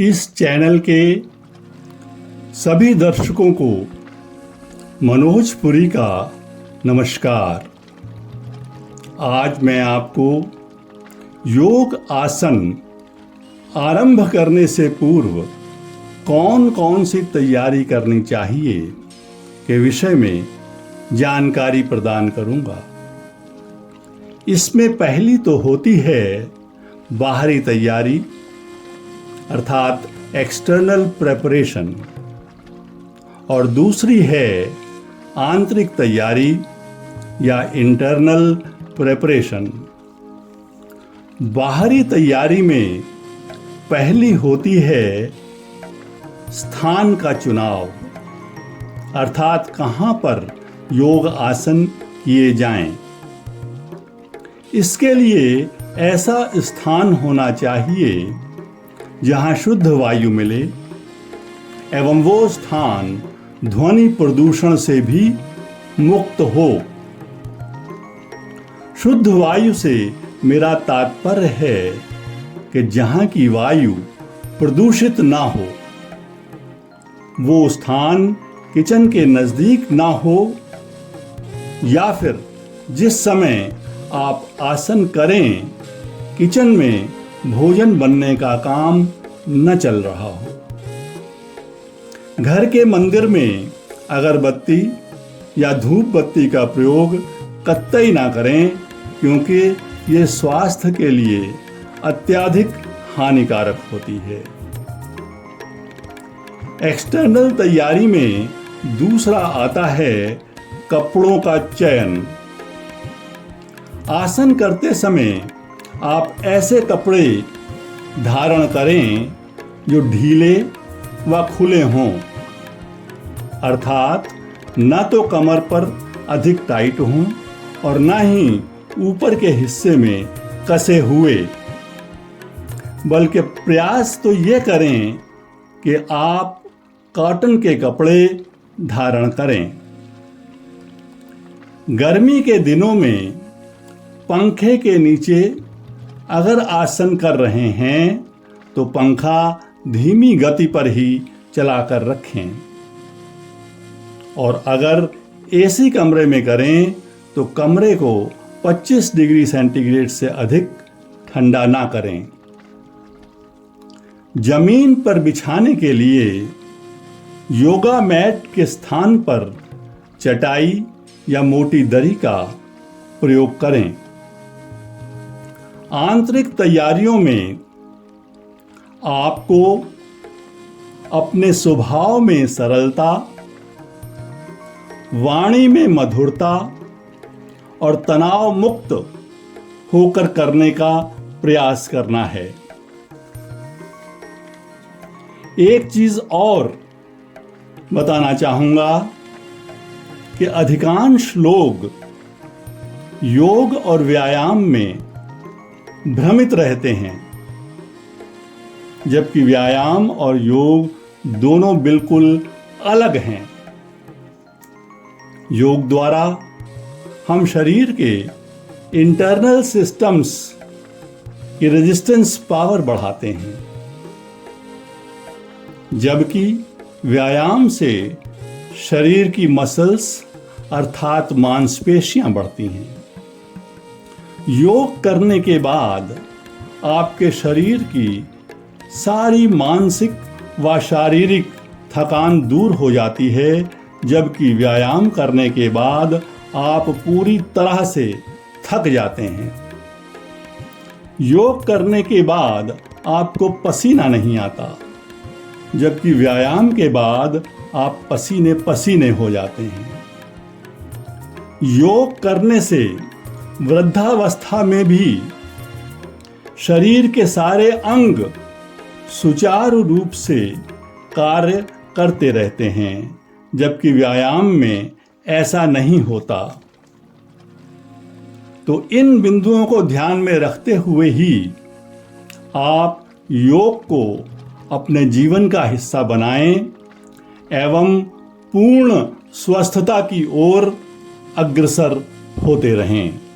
इस चैनल के सभी दर्शकों को मनोज पुरी का नमस्कार। आज मैं आपको योग आसन आरंभ करने से पूर्व कौन कौन सी तैयारी करनी चाहिए के विषय में जानकारी प्रदान करूंगा। इसमें पहली तो होती है बाहरी तैयारी अर्थात एक्सटर्नल प्रेपरेशन और दूसरी है आंतरिक तैयारी या इंटरनल प्रेपरेशन। बाहरी तैयारी में पहली होती है स्थान का चुनाव अर्थात कहाँ पर योग आसन किए जाएं। इसके लिए ऐसा स्थान होना चाहिए जहाँ शुद्ध वायु मिले एवं वो स्थान ध्वनि प्रदूषण से भी मुक्त हो। शुद्ध वायु से मेरा तात्पर्य है कि जहाँ की वायु प्रदूषित ना हो, वो स्थान किचन के नज़दीक ना हो या फिर जिस समय आप आसन करें किचन में भोजन बनने का काम न चल रहा हो। घर के मंदिर में अगरबत्ती या धूप बत्ती का प्रयोग कतई ना करें क्योंकि ये स्वास्थ्य के लिए अत्यधिक हानिकारक होती है। एक्सटर्नल तैयारी में दूसरा आता है कपड़ों का चयन। आसन करते समय आप ऐसे कपड़े धारण करें जो ढीले व खुले हों अर्थात न तो कमर पर अधिक टाइट हों और न ही ऊपर के हिस्से में कसे हुए, बल्कि प्रयास तो ये करें कि आप कॉटन के कपड़े धारण करें। गर्मी के दिनों में पंखे के नीचे अगर आसन कर रहे हैं तो पंखा धीमी गति पर ही चलाकर रखें और अगर एसी कमरे में करें तो कमरे को 25 डिग्री सेंटीग्रेड से अधिक ठंडा ना करें। जमीन पर बिछाने के लिए योगा मैट के स्थान पर चटाई या मोटी दरी का प्रयोग करें। आंतरिक तैयारियों में आपको अपने स्वभाव में सरलता, वाणी में मधुरता और तनाव मुक्त होकर करने का प्रयास करना है। एक चीज और बताना चाहूंगा कि अधिकांश लोग योग और व्यायाम में भ्रमित रहते हैं, जबकि व्यायाम और योग दोनों बिल्कुल अलग हैं। योग द्वारा हम शरीर के इंटरनल सिस्टम्स की रेजिस्टेंस पावर बढ़ाते हैं, जबकि व्यायाम से शरीर की मसल्स अर्थात मांसपेशियां बढ़ती हैं। योग करने के बाद आपके शरीर की सारी मानसिक व शारीरिक थकान दूर हो जाती है, जबकि व्यायाम करने के बाद आप पूरी तरह से थक जाते हैं। योग करने के बाद आपको पसीना नहीं आता, जबकि व्यायाम के बाद आप पसीने पसीने हो जाते हैं। योग करने से वृद्धावस्था में भी शरीर के सारे अंग सुचारू रूप से कार्य करते रहते हैं, जबकि व्यायाम में ऐसा नहीं होता। तो इन बिंदुओं को ध्यान में रखते हुए ही आप योग को अपने जीवन का हिस्सा बनाएं एवं पूर्ण स्वस्थता की ओर अग्रसर होते रहें।